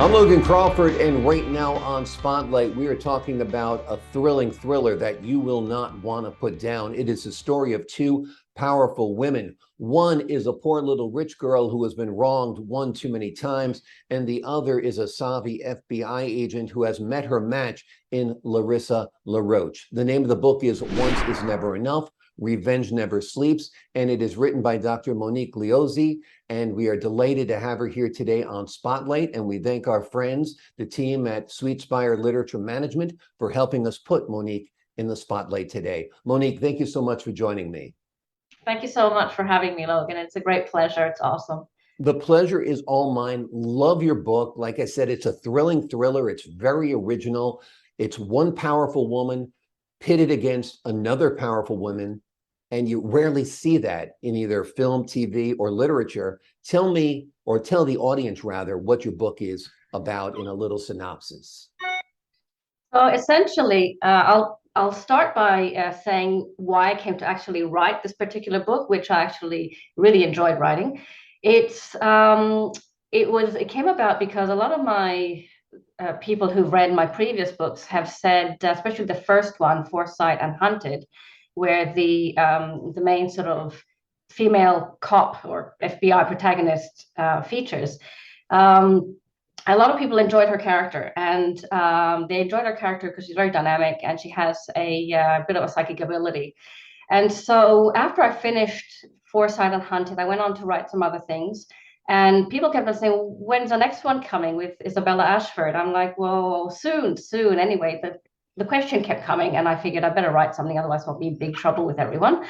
I'm Logan Crawford, and right now on Spotlight, we are talking about a thrilling thriller that you will not want to put down. It is the story of two powerful women. One is a poor little rich girl who has been wronged one too many times, and the other is a savvy FBI agent who has met her match in Larissa La Roche. The name of the book is Once is Never Enough. Revenge Never Sleeps, and it is written by Dr. Monique Gliozzi, and we are delighted to have her here today on Spotlight, and we thank our friends, the team at Sweet Spire Literature Management, for helping us put Monique in the spotlight today. Monique, thank you so much for joining me. Thank you so much for having me, Logan. It's a great pleasure. It's awesome. The pleasure is all mine. Love your book. Like I said, it's a thrilling thriller. It's very original. It's one powerful woman pitted against another powerful woman, and you rarely see that in either film, TV, or literature. Tell me, or tell the audience rather, what your book is about in a little synopsis. So essentially, I'll start by saying why I came to actually write this particular book, which I actually really enjoyed writing. It's it came about because a lot of my people who've read my previous books have said, especially the first one, Foresight and Hunted, where the main sort of female cop or FBI protagonist features. Um, a lot of people enjoyed her character, and they enjoyed her character because she's very dynamic and she has a bit of a psychic ability. And so after I finished Foresight and Hunted, I went on to write some other things. And people kept on saying, when's the next one coming with Isabella Ashford? I'm like, well, soon, soon. Anyway, the question kept coming, and I figured I better write something, otherwise I'll be in big trouble with everyone.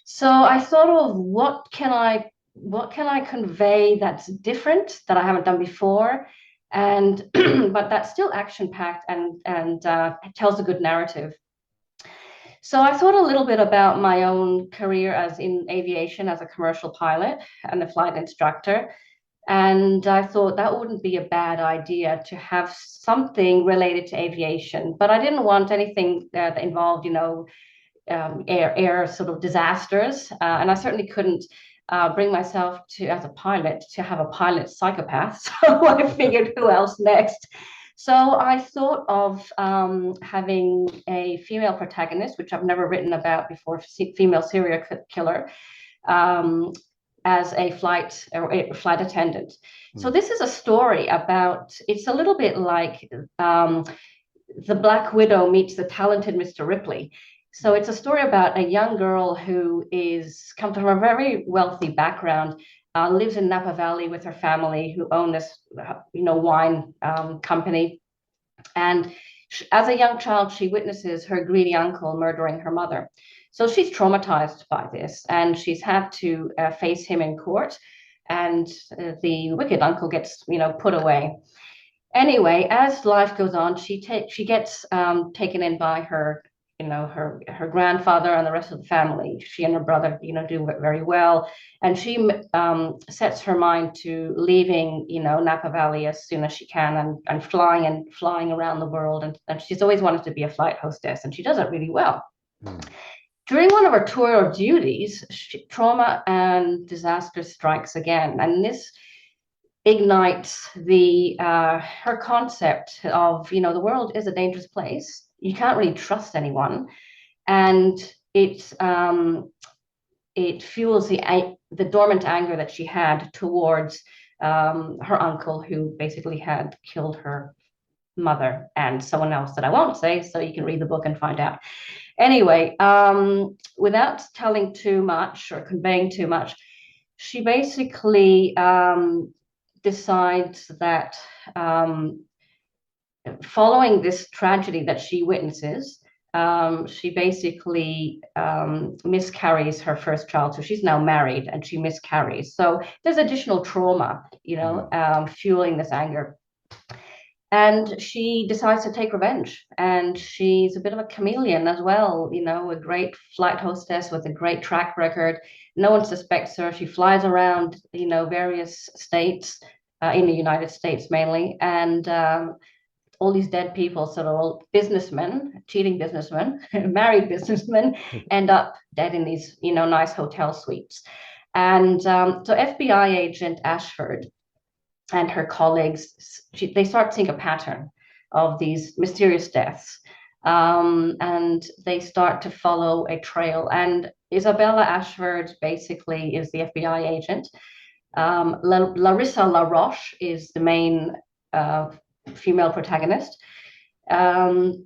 So I thought of what can I convey that's different that I haven't done before, and but that's still action packed and tells a good narrative. So I thought a little bit about my own career as in aviation as a commercial pilot and a flight instructor. And I thought that wouldn't be a bad idea to have something related to aviation, but I didn't want anything that involved, air sort of disasters. And I certainly couldn't bring myself to, as a pilot, to have a pilot psychopath. So I figured, who else next? So I thought of having a female protagonist, which I've never written about before, female serial killer, um, as a flight attendant. So this is a story about. It's a little bit like the Black Widow meets the talented Mr. Ripley. So it's a story about a young girl who is comes from a very wealthy background, lives in Napa Valley with her family, who own this, wine company. And as a young child, she witnesses her greedy uncle murdering her mother. So she's traumatized by this, and she's had to face him in court. And the wicked uncle gets, put away. Anyway, as life goes on, she gets taken in by her grandfather and the rest of the family. She and her brother, do very well, and she sets her mind to leaving, Napa Valley as soon as she can, and flying around the world. And she's always wanted to be a flight hostess, and she does it really well. Mm. During one of her tour of duties, trauma and disaster strikes again, and this ignites the her concept of, the world is a dangerous place. You can't really trust anyone, and it fuels the dormant anger that she had towards her uncle, who basically had killed her mother and someone else that I won't say, so you can read the book and find out. Anyway, without telling too much or conveying too much, she basically decides that following this tragedy that she witnesses, she basically miscarries her first child. So she's now married and she miscarries. So there's additional trauma, fueling this anger. And she decides to take revenge. And she's a bit of a chameleon as well, a great flight hostess with a great track record. No one suspects her. She flies around, various states in the United States mainly. And all these dead people, sort of all businessmen, cheating businessmen, married businessmen, end up dead in these, nice hotel suites. And so FBI agent Ashford and her colleagues, they start seeing a pattern of these mysterious deaths. And they start to follow a trail. And Isabella Ashford basically is the FBI agent. Larissa La Roche is the main female protagonist. Um,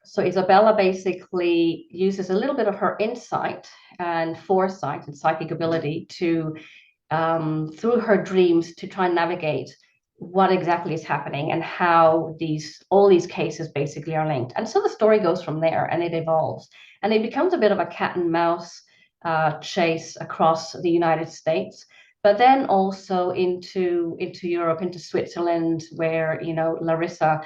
so Isabella basically uses a little bit of her insight and foresight and psychic ability to, through her dreams, to try and navigate what exactly is happening and how all these cases basically are linked. And so the story goes from there, and it evolves, and it becomes a bit of a cat and mouse chase across the United States, but then also into Europe, into Switzerland, where Larissa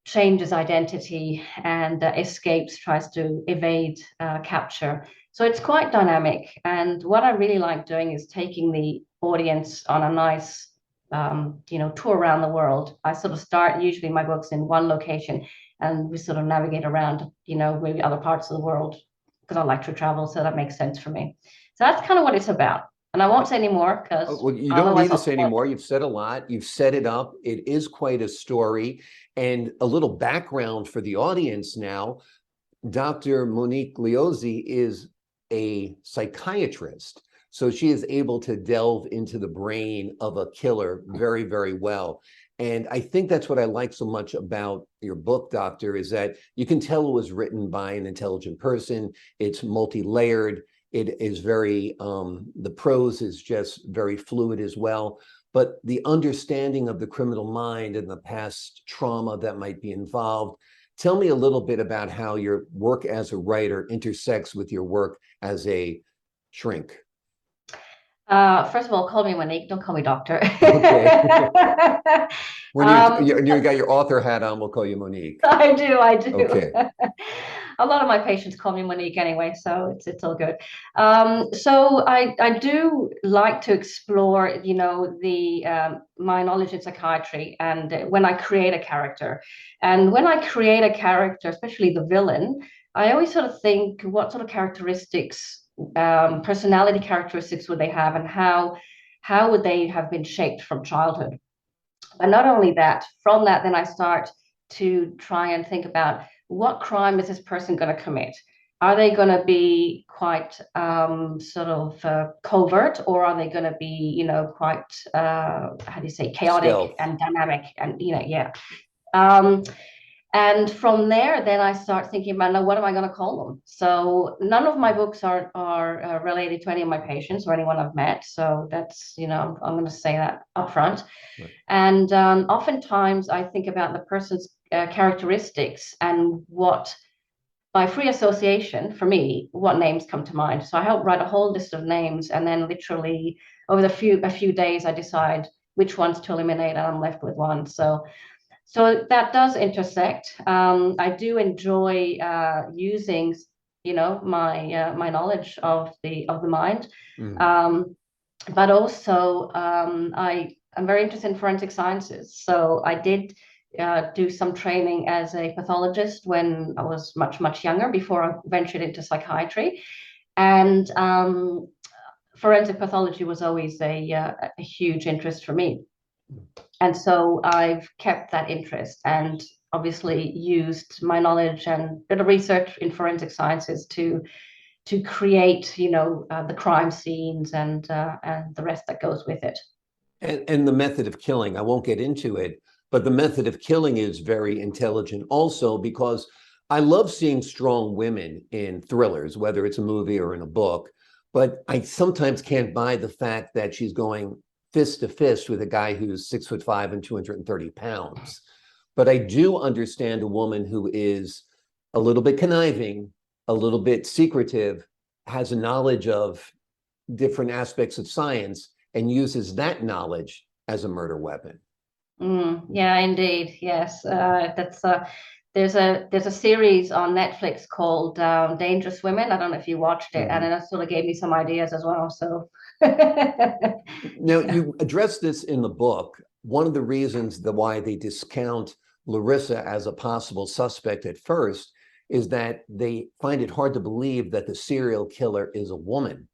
changes identity and escapes, tries to evade capture. So it's quite dynamic. And what I really like doing is taking the audience on a nice, tour around the world. I sort of start usually my books in one location, and we sort of navigate around, maybe other parts of the world, because I like to travel. So that makes sense for me. So that's kind of what it's about. And I won't say any more because Well, you don't need to say anymore. You've said a lot. You've set it up. It is quite a story. And a little background for the audience now. Dr. Monique Gliozzi is a psychiatrist. So she is able to delve into the brain of a killer very, very well. And I think that's what I like so much about your book, Doctor, is that you can tell it was written by an intelligent person. It's multi-layered. It is very, the prose is just very fluid as well. But the understanding of the criminal mind and the past trauma that might be involved. Tell me a little bit about how your work as a writer intersects with your work as a shrink. First of all, call me Monique. Don't call me doctor. Okay. When you got your author hat on, we'll call you Monique. I do. Okay. A lot of my patients call me Monique anyway, so it's all good. So I do like to explore, my knowledge in psychiatry, and when I create a character, especially the villain, I always sort of think, what sort of characteristics, personality characteristics would they have, and how would they have been shaped from childhood? And not only that, from that, then I start to try and think about, what crime is this person going to commit? Are they going to be quite covert, or are they going to be, quite, how do you say, chaotic Stealth. And dynamic, and yeah. And from there, then I start thinking about, now, what am I going to call them? So none of my books are related to any of my patients or anyone I've met. So that's, I'm going to say that up front. Right. And oftentimes I think about the person's characteristics, and what, by free association, for me, what names come to mind. So I help write a whole list of names, and then literally over a few days, I decide which ones to eliminate, and I'm left with one. So that does intersect. I do enjoy using, my knowledge of the mind, but also I'm very interested in forensic sciences. So I did do some training as a pathologist when I was much younger, before I ventured into psychiatry, and forensic pathology was always a huge interest for me. And so I've kept that interest, and obviously used my knowledge and bit of research in forensic sciences to create, the crime scenes and the rest that goes with it. And the method of killing, I won't get into it, but the method of killing is very intelligent also, because I love seeing strong women in thrillers, whether it's a movie or in a book, but I sometimes can't buy the fact that she's going fist to fist with a guy who's 6'5" and 230 pounds. But I do understand a woman who is a little bit conniving, a little bit secretive, has a knowledge of different aspects of science, and uses that knowledge as a murder weapon. Yeah, indeed. Yes. There's a series on Netflix called Dangerous Women. I don't know if you watched it, and it sort of gave me some ideas as well. So now, you address this in the book. One of the reasons why they discount Larissa as a possible suspect at first is that they find it hard to believe that the serial killer is a woman.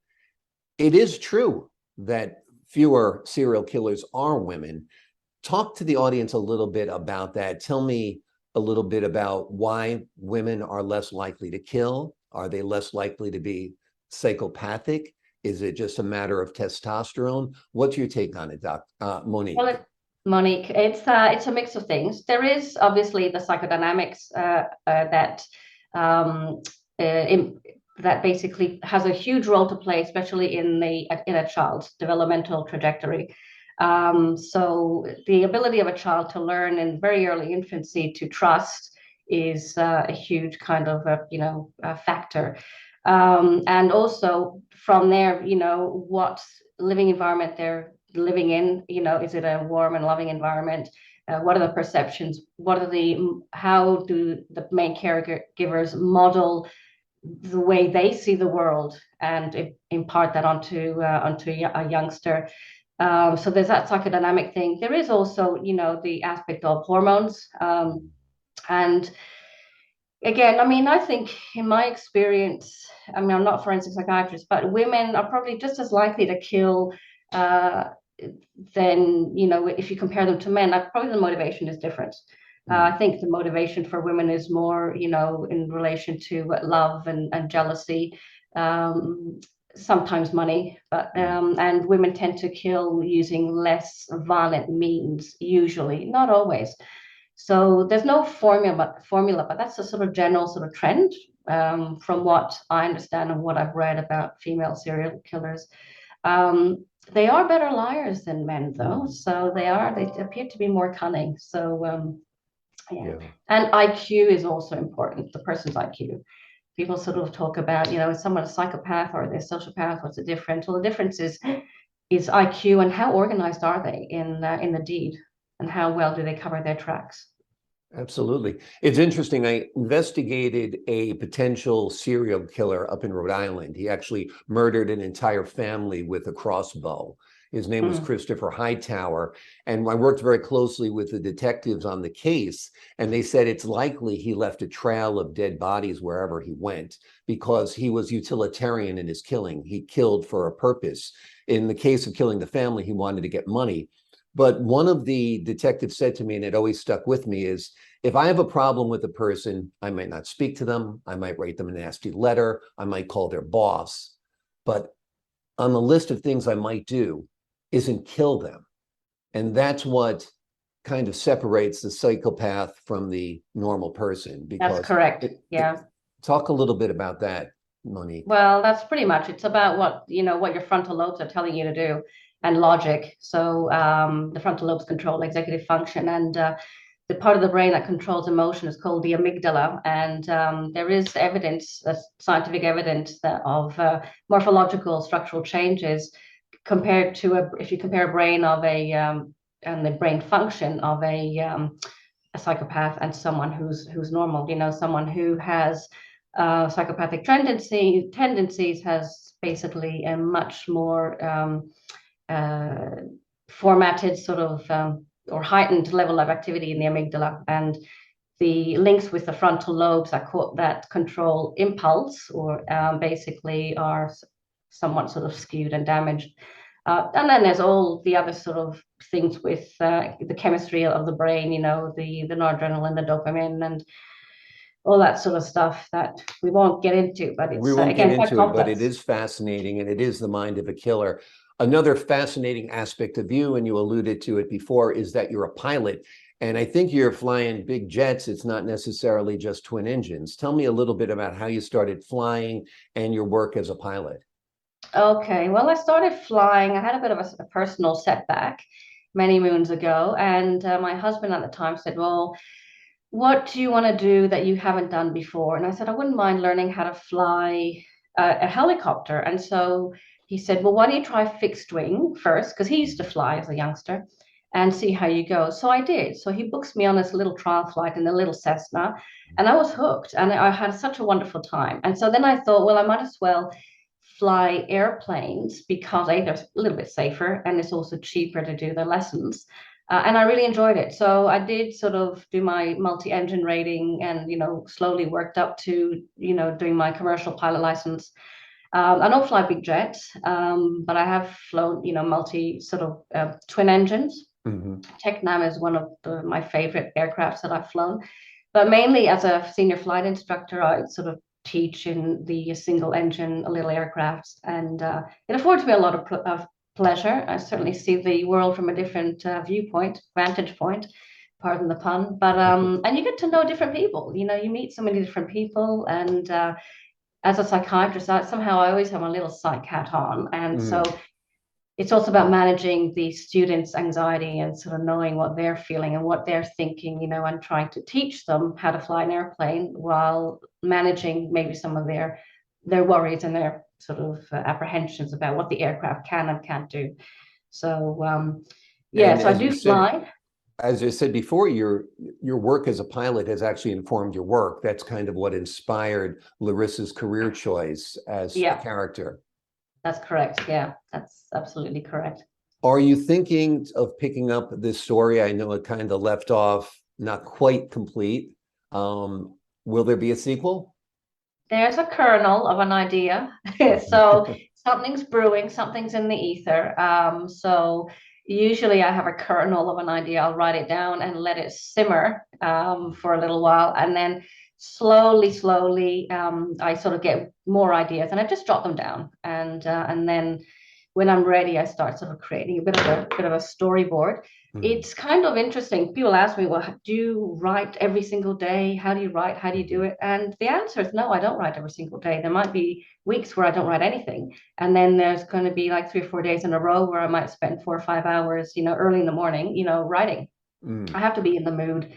It is true that fewer serial killers are women. Talk to the audience a little bit about that. Tell me a little bit about why women are less likely to kill. Are they less likely to be psychopathic? Is it just a matter of testosterone? What's your take on it, Well, Monique? Monique, it's a mix of things. There is obviously the psychodynamics that um, in, that basically has a huge role to play, especially in a child's developmental trajectory. So the ability of a child to learn in very early infancy to trust is a huge kind of a factor. And also from there, what living environment they're living in, is it a warm and loving environment? What are the perceptions? How do the main caregivers model the way they see the world and impart that onto a youngster? So there's that psychodynamic thing. There is also, the aspect of hormones. And again, I mean, I think in my experience, I mean, I'm not a forensic psychiatrist, but women are probably just as likely to kill uh, than, if you compare them to men. Probably the motivation is different. I think the motivation for women is more, in relation to love and jealousy, um, sometimes money, but and women tend to kill using less violent means, usually, not always. So there's no formula, but that's a sort of general sort of trend from what I understand and what I've read about female serial killers. They are better liars than men, though. So they appear to be more cunning. So yeah. Yeah. And IQ is also important, the person's IQ. People sort of talk about, is someone a psychopath or are they a sociopath? What's the difference? Well, the difference is IQ and how organized are they in the deed and how well do they cover their tracks. Absolutely. It's interesting. I investigated a potential serial killer up in Rhode Island. He actually murdered an entire family with a crossbow. His name was Mm. Christopher Hightower. And I worked very closely with the detectives on the case. And they said it's likely he left a trail of dead bodies wherever he went because he was utilitarian in his killing. He killed for a purpose. In the case of killing the family, he wanted to get money. But one of the detectives said to me, and it always stuck with me, is if I have a problem with a person, I might not speak to them. I might write them a nasty letter. I might call their boss. But on the list of things I might do isn't kill them. And that's what kind of separates the psychopath from the normal person That's because correct. Yeah. talk a little bit about that, Monique. Well, that's pretty much it's about what your frontal lobes are telling you to do and logic. So the frontal lobes control executive function, and the part of the brain that controls emotion is called the amygdala. And there is evidence, scientific evidence of morphological structural changes compared to if you compare a brain of and the brain function of a psychopath and someone who's normal. Someone who has psychopathic tendencies has basically a much more formatted sort of or heightened level of activity in the amygdala, and the links with the frontal lobes that control impulse or basically are somewhat sort of skewed and damaged. And then there's all the other sort of things with the chemistry of the brain, the noradrenaline, the dopamine, and all that sort of stuff that we won't get into, but We it's won't get again quite into it, but it complex. is fascinating and it is the mind of a killer. Another fascinating aspect of you, and you alluded to it before, is that you're a pilot. And I think you're flying big jets. It's not necessarily just twin engines. Tell me a little bit about how you started flying and your work as a pilot. Okay, well, I started flying. I had a bit of a personal setback many moons ago, and my husband at the time said, "Well, what do you want to do that you haven't done before?" And I said, "I wouldn't mind learning how to fly a helicopter." And so he said, "Well, why don't you try fixed wing first?" Because he used to fly as a youngster, and see how you go. So I did. So he books me on this little trial flight in a little Cessna, and I was hooked, and I had such a wonderful time. And so then I thought, well, I might as well fly airplanes because they're a little bit safer and it's also cheaper to do the lessons. And I really enjoyed it. So I did sort of do my multi-engine rating and, slowly worked up to, doing my commercial pilot license. I don't fly big jets, but I have flown, multi sort of twin engines. Hmm. Tecnam is one of my favorite aircrafts that I've flown. But mainly as a senior flight instructor, I sort of teach in the single engine little aircrafts, and it affords me a lot of pleasure. I certainly see the world from a different vantage point, pardon the pun. But and you get to know different people. You meet so many different people, and as a psychiatrist, I always have my little psych hat on, and so Mm. it's also about managing the students' anxiety and sort of knowing what they're feeling and what they're thinking, and trying to teach them how to fly an airplane while managing maybe some of their worries and their sort of apprehensions about what the aircraft can and can't do. So yeah, And so I do fly. as I said before, your work as a pilot has actually informed your work. That's kind of what inspired Larissa's career choice as a Yeah, character. that's correct. Yeah, that's absolutely correct. Are you thinking of picking up this story? I know it kind of left off not quite complete. Will there be a sequel? There's a kernel of an idea. So something's brewing, something's in the ether. So usually I have a kernel of an idea. I'll write it down and let it simmer for a little while. And then slowly, I sort of get more ideas and I just jot them down. And then when I'm ready, I start sort of creating a bit of a storyboard. Mhm. It's kind of interesting. People ask me, well, do you write every single day? How do you write? How do you do Mhm. it? And the answer is no, I don't write every single day. There might be weeks where I don't write anything. And then there's going to be like 3 or 4 days in a row where I might spend 4 or 5 hours, early in the morning, writing. I Mm. have to be in the mood.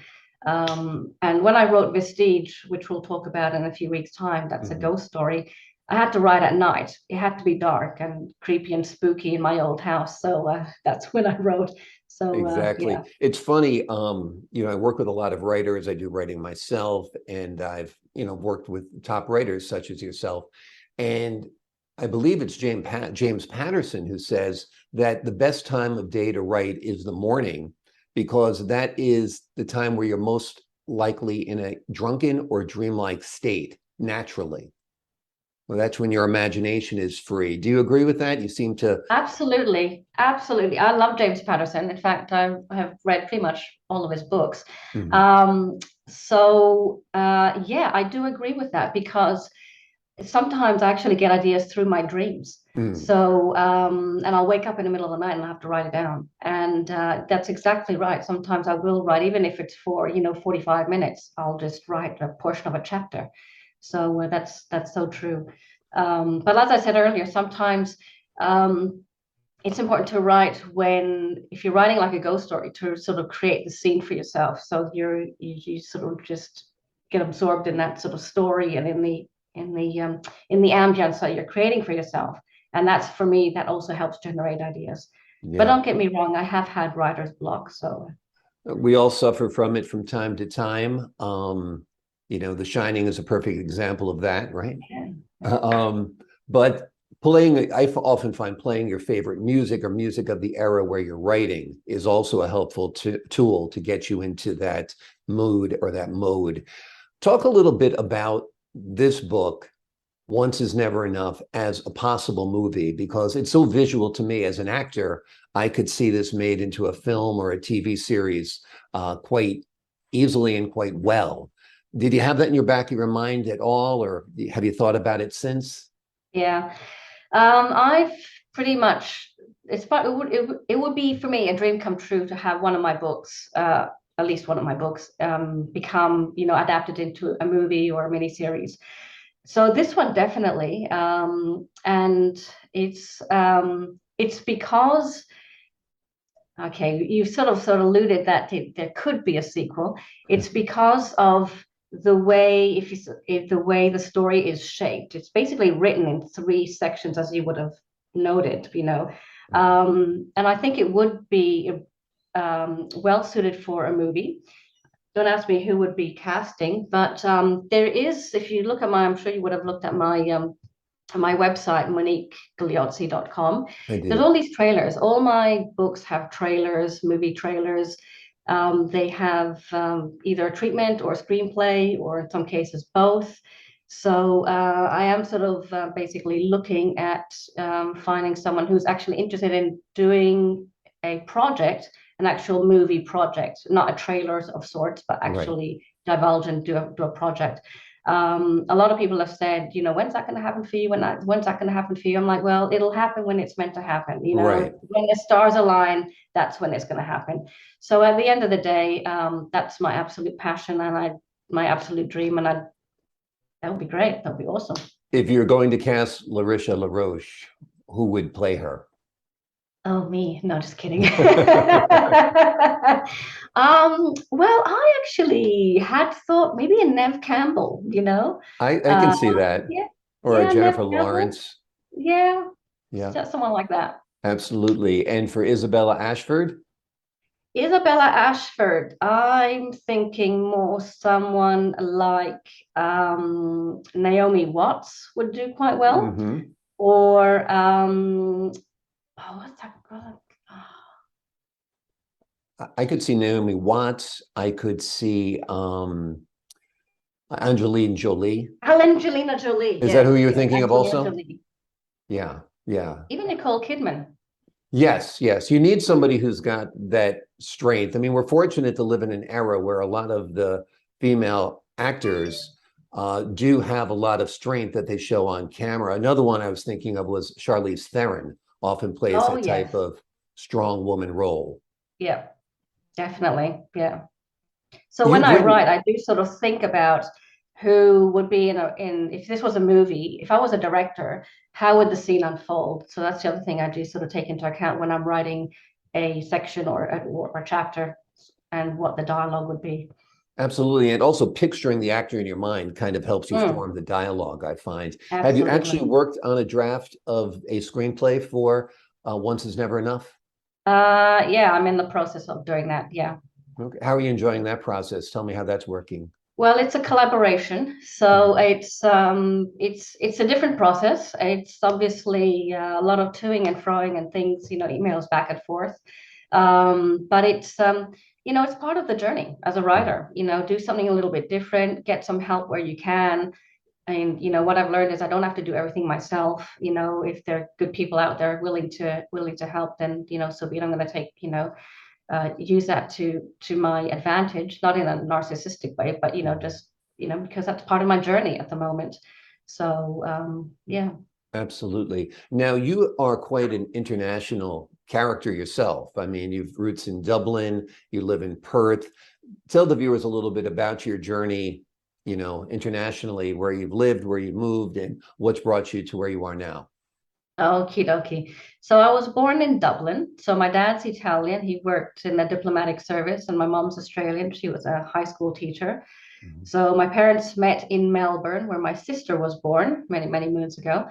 And when I wrote Vestige, which we'll talk about in a few weeks' time, that's a Mhm. ghost story. I had to write at night. It had to be dark and creepy and spooky in my old house. So that's when I wrote. So yeah. Exactly. It's funny, I work with a lot of writers. I do writing myself, and I've, worked with top writers such as yourself. And I believe it's James Patterson who says that the best time of day to write is the morning because that is the time where you're most likely in a drunken or dreamlike state naturally. Well, that's when your imagination is free. Do you agree with that? You seem to. Absolutely, absolutely. I love James Patterson. In fact, I have read pretty much all of his books. Mhm. So yeah, I do agree with that because sometimes I actually get ideas through my dreams. Mm. So, and I'll wake up in the middle of the night and I'll have to write it down. And that's exactly right. Sometimes I will write, even if it's for, 45 minutes, I'll just write a portion of a chapter. So that's so true. But as I said earlier, sometimes um, it's important to write if you're writing like a ghost story, to sort of create the scene for yourself. So you sort of just get absorbed in that sort of story and in the ambience that you're creating for yourself. And that's, for me, that also helps generate ideas. But Yeah. don't get me wrong, I have had writer's block. So We all suffer from it from time to time. The Shining is a perfect example of that, right? yeah. But I often find playing your favorite music or music of the era where you're writing is also a helpful tool to get you into that mood or that mode. Talk a little bit about this book, Once is Never Enough, as a possible movie, because it's so visual to me as an actor. I could see this made into a film or a TV series quite easily and quite well. Did you have that in your back of your mind at all, or have you thought about it since? Yeah. I've pretty much, it would be for me a dream come true to have one of my books, at least one of my books, become, adapted into a movie or a miniseries. So this one definitely, and it's because, okay, you sort of alluded that there could be a sequel. It's because of the way, if the way the story is shaped. It's basically written in three sections, as you would have noted, and I think it would be well suited for a movie. Don't ask me who would be casting, but there is, if you look at I'm sure you would have looked at my website, moniquegliozzi.com. I There's did. all these trailers. All my books have trailers, movie trailers. They have either a treatment or a screenplay, or in some cases both. So I am sort of basically looking at finding someone who's actually interested in doing a project, an actual movie project, not a trailer of sorts, but Right. actually divulge and do a project. A lot of people have said, when's that going to happen for you? When's that going to happen for you? I'm like, well, it'll happen when it's meant to happen. Right. When the stars align, that's when it's going to happen. So at the end of the day, that's my absolute passion and my absolute dream, and that would be great. That would be awesome. If you're going to cast Larissa La Roche, who would play her? Oh, me. No, just kidding. Well, I actually had thought maybe a Nev Campbell. I can Uh, see that. yeah, Or a yeah, Nev Jennifer Campbell. Lawrence. Yeah, Yeah, just someone like that. absolutely. And for Isabella Ashford? Isabella Ashford, I'm thinking more someone like Naomi Watts would do quite well. Hmm. Or oh, what's that girl? I could see Naomi Watts. I could see Angelina Jolie. Angelina Jolie, Is that who yes, you're yes, thinking of Angelina also? Jolie. Yeah, yeah. Even Nicole Kidman. Yes, yes. You need somebody who's got that strength. I mean, we're fortunate to live in an era where a lot of the female actors do have a lot of strength that they show on camera. Another one I was thinking of was Charlize Theron, often plays Oh, that type yes. of strong woman role. Yeah, definitely. Yeah. So when You've I written, write, I do sort of think about who would be in if this was a movie, if I was a director, how would the scene unfold? So that's the other thing I do sort of take into account when I'm writing a section or a chapter and what the dialogue would be. absolutely, and also picturing the actor in your mind kind of helps you Mm, form the dialogue, I find. Have you absolutely. actually worked on a draft of a screenplay for Once Is Never Enough? Yeah, I'm in the process of doing that. Yeah. Okay. How are you enjoying that process? Tell me how that's working. Well, it's a collaboration, so Mhm. it's a different process. It's obviously a lot of toing and froing and things, emails back and forth. But it's part of the journey as a Mhm. writer. Do something a little bit different, get some help where you can. And what I've learned is I don't have to do everything myself. If there are good people out there willing to help, then so be it. I'm going to take use that to my advantage, not in a narcissistic way, but Mhm. just because that's part of my journey at the moment. So yeah. Absolutely. Now, you are quite an international character yourself. I mean, you've roots in Dublin, you live in Perth. Tell the viewers a little bit about your journey, internationally, where you've lived, where you moved, and what's brought you to where you are now. Okie dokie. So I was born in Dublin. So my dad's Italian. He worked in the diplomatic service, and my mom's Australian. She was a high school teacher. Mhm. So my parents met in Melbourne, where my sister was born many, many moons ago.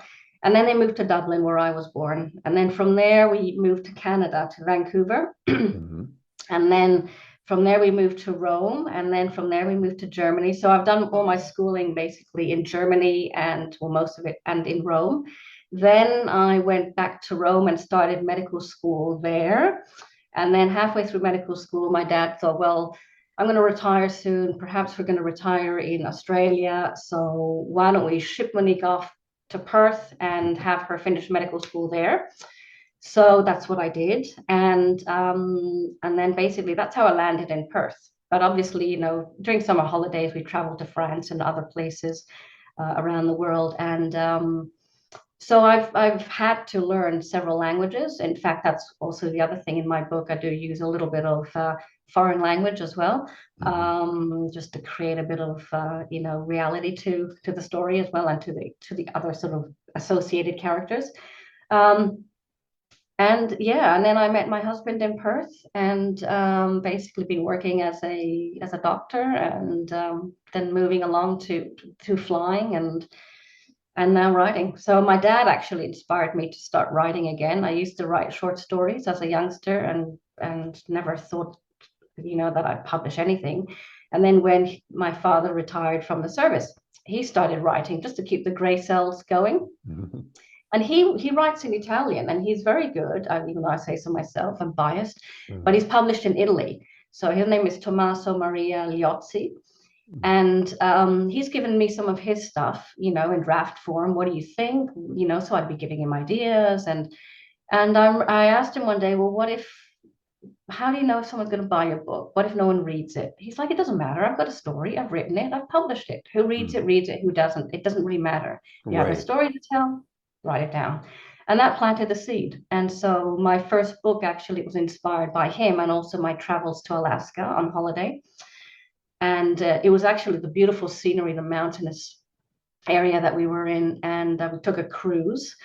And then they moved to Dublin, where I was born. And then from there, we moved to Canada, to Vancouver. Mhm. And then from there, we moved to Rome. And then from there, we moved to Germany. So I've done all my schooling basically in Germany and, well, most of it, and in Rome. Then I went back to Rome and started medical school there. And then halfway through medical school, my dad thought, well, I'm going to retire soon. Perhaps we're going to retire in Australia. So why don't we ship Monique off to Perth and have her finish medical school there? So that's what I did, and then basically that's how I landed in Perth. But obviously, during summer holidays, we traveled to France and other places around the world, and so I've had to learn several languages. In fact, that's also the other thing in my book. I do use a little bit of foreign language as well, Mhm. just to create a bit of reality to the story as well, and to the other sort of associated characters. Um, and yeah, and then I met my husband in Perth, and basically been working as a doctor, and then moving along to flying, and now writing. So my dad actually inspired me to start writing again. I used to write short stories as a youngster, and never thought that I'd publish anything. And then when my father retired from the service, he started writing just to keep the gray cells going. Mhm. And he writes in Italian, and he's very good. Even though I say so myself, I'm biased, but Mhm. he's published in Italy. So his name is Tommaso Maria Liozzi, And he's given me some of his stuff, in draft form. What do you think? So I'd be giving him ideas, and I asked him one day, well, how do you know if someone's going to buy your book? What if no one reads it? He's like, it doesn't matter. I've got a story. I've written it. I've published it. Who reads it, reads it. Who doesn't? It doesn't really matter. You have a Right. story to tell, write it down. And that planted the seed. And so my first book actually was inspired by him, and also my travels to Alaska on holiday. And it was actually the beautiful scenery, the mountainous area that we were in. And we took a cruise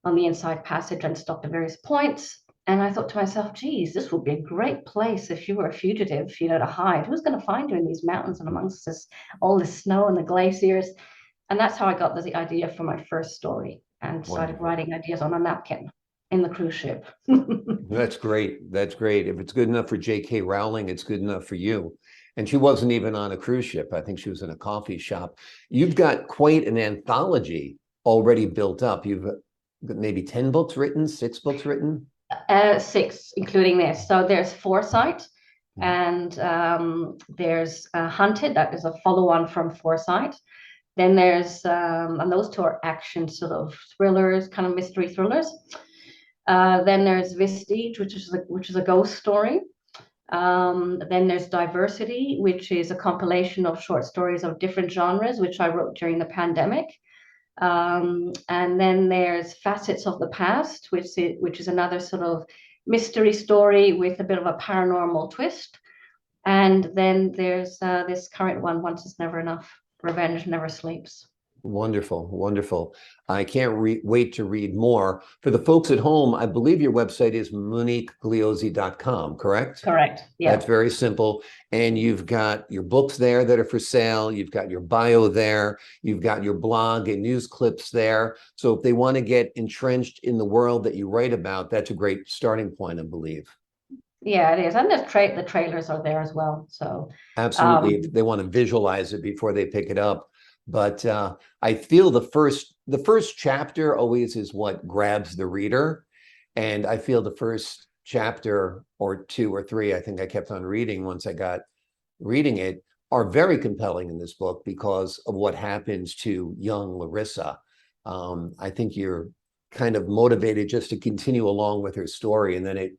on the Inside Passage and stopped at various points. And I thought to myself, geez, this would be a great place if you were a fugitive, to hide. Who's going to find you in these mountains and amongst all this snow and the glaciers? And that's how I got the idea for my first story and started writing ideas on a napkin in the cruise ship. That's great. That's great. If it's good enough for J.K. Rowling, it's good enough for you. And she wasn't even on a cruise ship. I think she was in a coffee shop. You've got quite an anthology already built up. You've got maybe 10 books written, 6 books written? 6, including this. So there's Foresight, and there's Hunted, that is a follow-on from Foresight. Then there's, and those two are action sort of thrillers, kind of mystery thrillers. Then there's Vestige, which is a ghost story. Then there's Diversity, which is a compilation of short stories of different genres, which I wrote during the pandemic. And then there's Facets of the Past, which is another sort of mystery story with a bit of a paranormal twist. And then there's this current one, Once Is Never Enough, Revenge Never Sleeps. Wonderful, wonderful. I can't wait to read more. For the folks at home, I believe your website is moniquegliozzi.com, correct? Correct. Yeah. That's very simple. And you've got your books there that are for sale. You've got your bio there. You've got your blog and news clips there. So if they want to get entrenched in the world that you write about, that's a great starting point, I believe. Yeah, it is. And the trailers are there as well. So absolutely, if they want to visualize it before they pick it up. But I feel the first chapter always is what grabs the reader. And I feel the first chapter or 2 or 3, I think I kept on reading once I got reading it, are very compelling in this book because of what happens to young Larissa. I think you're kind of motivated just to continue along with her story. And then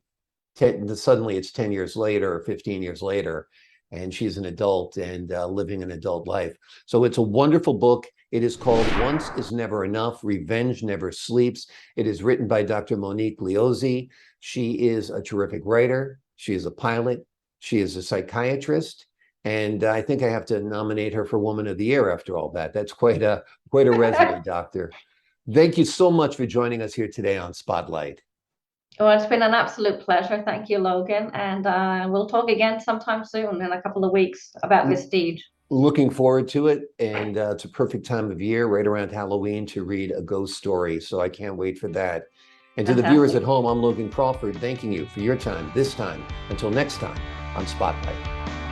suddenly it's 10 years later or 15 years later, and she's an adult and living an adult life. So it's a wonderful book. It is called Once Is Never Enough, Revenge Never Sleeps. It is written by Dr. Monique Gliozzi. She is a terrific writer. She is a pilot. She is a psychiatrist. And I think I have to nominate her for Woman of the Year after all that. That's quite a resume, Doctor. Thank you so much for joining us here today on Spotlight. Well, it's been an absolute pleasure. Thank you, Logan. And we'll talk again sometime soon, in a couple of weeks, about Vestige. Looking forward to it. And it's a perfect time of year, right around Halloween, to read a ghost story. So I can't wait for that. And to the viewers at home, I'm Logan Crawford, thanking you for your time this time. Until next time on Spotlight.